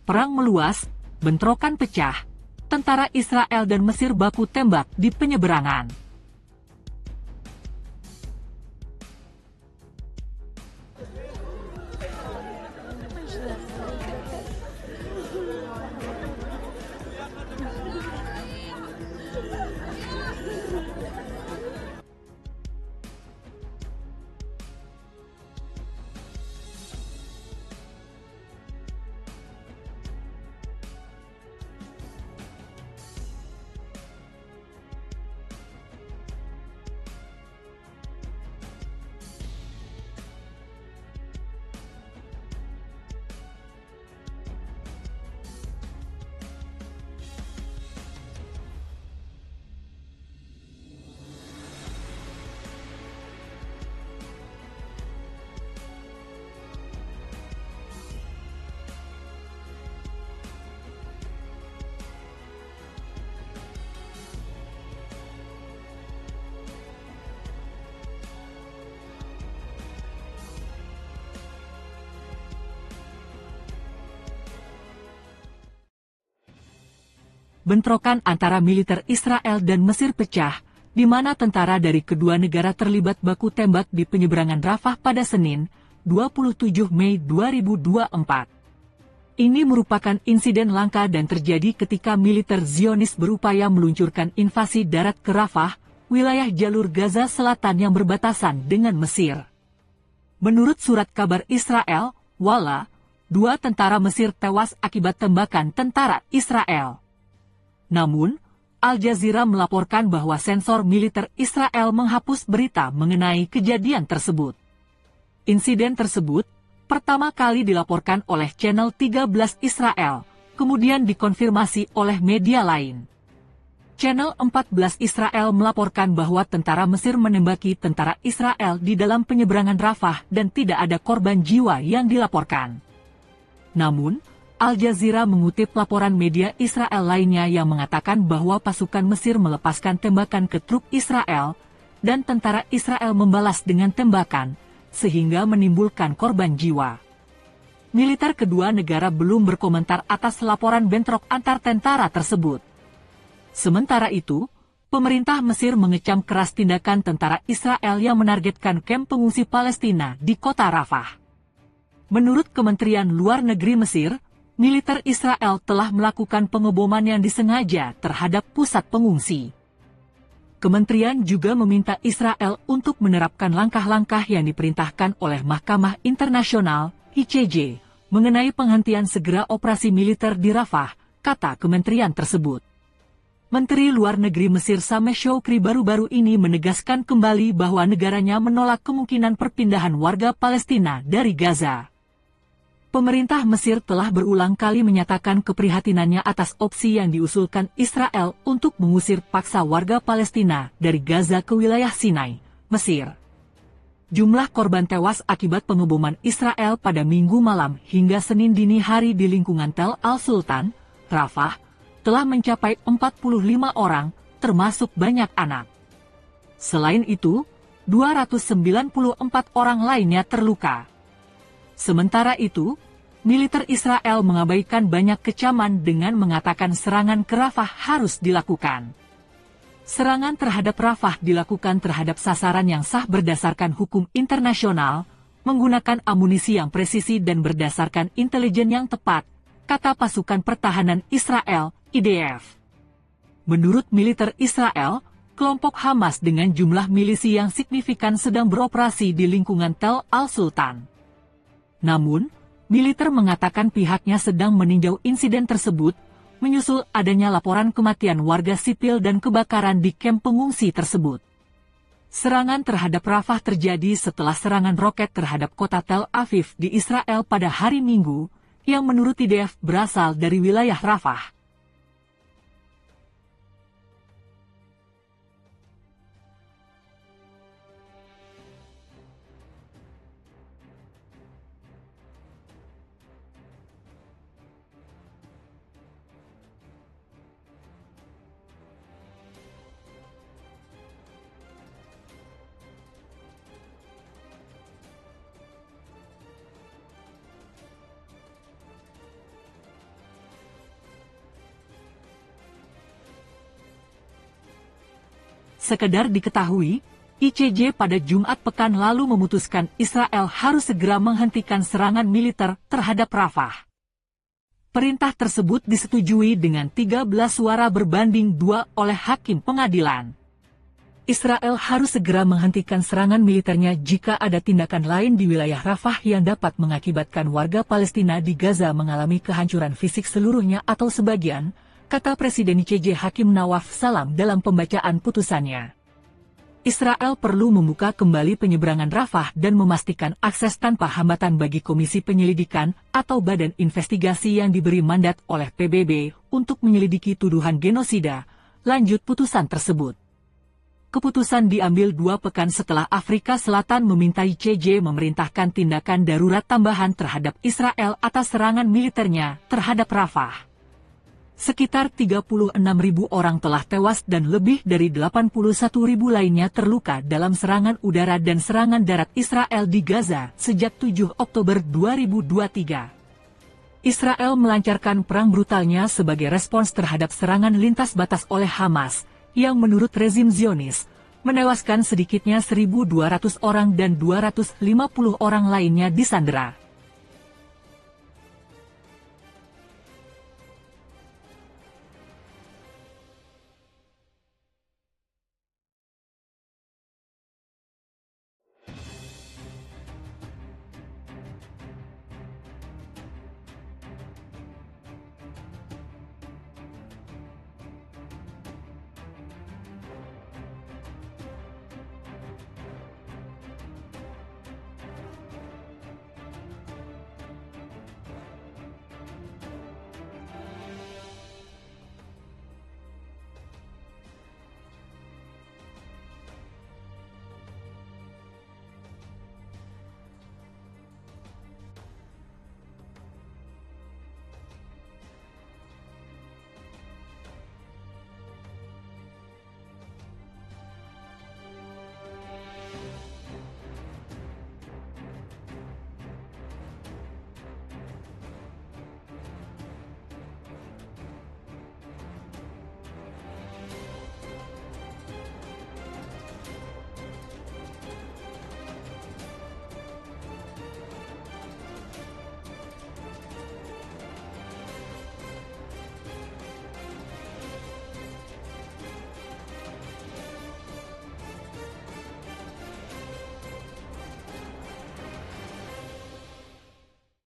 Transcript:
Perang meluas, bentrokan pecah, tentara Israel dan Mesir baku tembak di penyeberangan. Bentrokan antara militer Israel dan Mesir pecah, di mana tentara dari kedua negara terlibat baku tembak di penyeberangan Rafah pada Senin, 27 Mei 2024. Ini merupakan insiden langka dan terjadi ketika militer Zionis berupaya meluncurkan invasi darat ke Rafah, wilayah jalur Gaza Selatan yang berbatasan dengan Mesir. Menurut surat kabar Israel, Walla, 2 tentara Mesir tewas akibat tembakan tentara Israel. Namun, Al Jazeera melaporkan bahwa sensor militer Israel menghapus berita mengenai kejadian tersebut. Insiden tersebut pertama kali dilaporkan oleh Channel 13 Israel, kemudian dikonfirmasi oleh media lain. Channel 14 Israel melaporkan bahwa tentara Mesir menembaki tentara Israel di dalam penyeberangan Rafah dan tidak ada korban jiwa yang dilaporkan. Namun, Al Jazeera mengutip laporan media Israel lainnya yang mengatakan bahwa pasukan Mesir melepaskan tembakan ke truk Israel, dan tentara Israel membalas dengan tembakan, sehingga menimbulkan korban jiwa. Militer kedua negara belum berkomentar atas laporan bentrok antar tentara tersebut. Sementara itu, pemerintah Mesir mengecam keras tindakan tentara Israel yang menargetkan kamp pengungsi Palestina di kota Rafah. Menurut Kementerian Luar Negeri Mesir, militer Israel telah melakukan pengeboman yang disengaja terhadap pusat pengungsi. Kementerian juga meminta Israel untuk menerapkan langkah-langkah yang diperintahkan oleh Mahkamah Internasional, ICJ, mengenai penghentian segera operasi militer di Rafah, kata kementerian tersebut. Menteri Luar Negeri Mesir Sameh Shoukry baru-baru ini menegaskan kembali bahwa negaranya menolak kemungkinan perpindahan warga Palestina dari Gaza. Pemerintah Mesir telah berulang kali menyatakan keprihatinannya atas opsi yang diusulkan Israel untuk mengusir paksa warga Palestina dari Gaza ke wilayah Sinai, Mesir. Jumlah korban tewas akibat pengeboman Israel pada Minggu malam hingga Senin dini hari di lingkungan Tel Al-Sultan, Rafah, telah mencapai 45 orang, termasuk banyak anak. Selain itu, 294 orang lainnya terluka. Sementara itu, militer Israel mengabaikan banyak kecaman dengan mengatakan serangan ke Rafah harus dilakukan. Serangan terhadap Rafah dilakukan terhadap sasaran yang sah berdasarkan hukum internasional, menggunakan amunisi yang presisi dan berdasarkan intelijen yang tepat, kata pasukan pertahanan Israel, IDF. Menurut militer Israel, kelompok Hamas dengan jumlah milisi yang signifikan sedang beroperasi di lingkungan Tel Al-Sultan. Namun, militer mengatakan pihaknya sedang meninjau insiden tersebut, menyusul adanya laporan kematian warga sipil dan kebakaran di kamp pengungsi tersebut. Serangan terhadap Rafah terjadi setelah serangan roket terhadap kota Tel Aviv di Israel pada hari Minggu, yang menurut IDF berasal dari wilayah Rafah. Sekedar diketahui, ICJ pada Jumat pekan lalu memutuskan Israel harus segera menghentikan serangan militer terhadap Rafah. Perintah tersebut disetujui dengan 13 suara berbanding 2 oleh hakim pengadilan. Israel harus segera menghentikan serangan militernya jika ada tindakan lain di wilayah Rafah yang dapat mengakibatkan warga Palestina di Gaza mengalami kehancuran fisik seluruhnya atau sebagian, kata Presiden ICJ Hakim Nawaf Salam dalam pembacaan putusannya. Israel perlu membuka kembali penyeberangan Rafah dan memastikan akses tanpa hambatan bagi Komisi Penyelidikan atau Badan Investigasi yang diberi mandat oleh PBB untuk menyelidiki tuduhan genosida, lanjut putusan tersebut. Keputusan diambil 2 pekan setelah Afrika Selatan meminta ICJ memerintahkan tindakan darurat tambahan terhadap Israel atas serangan militernya terhadap Rafah. Sekitar 36.000 orang telah tewas dan lebih dari 81.000 lainnya terluka dalam serangan udara dan serangan darat Israel di Gaza sejak 7 Oktober 2023. Israel melancarkan perang brutalnya sebagai respons terhadap serangan lintas batas oleh Hamas, yang menurut rezim Zionis, menewaskan sedikitnya 1.200 orang dan 250 orang lainnya disandera.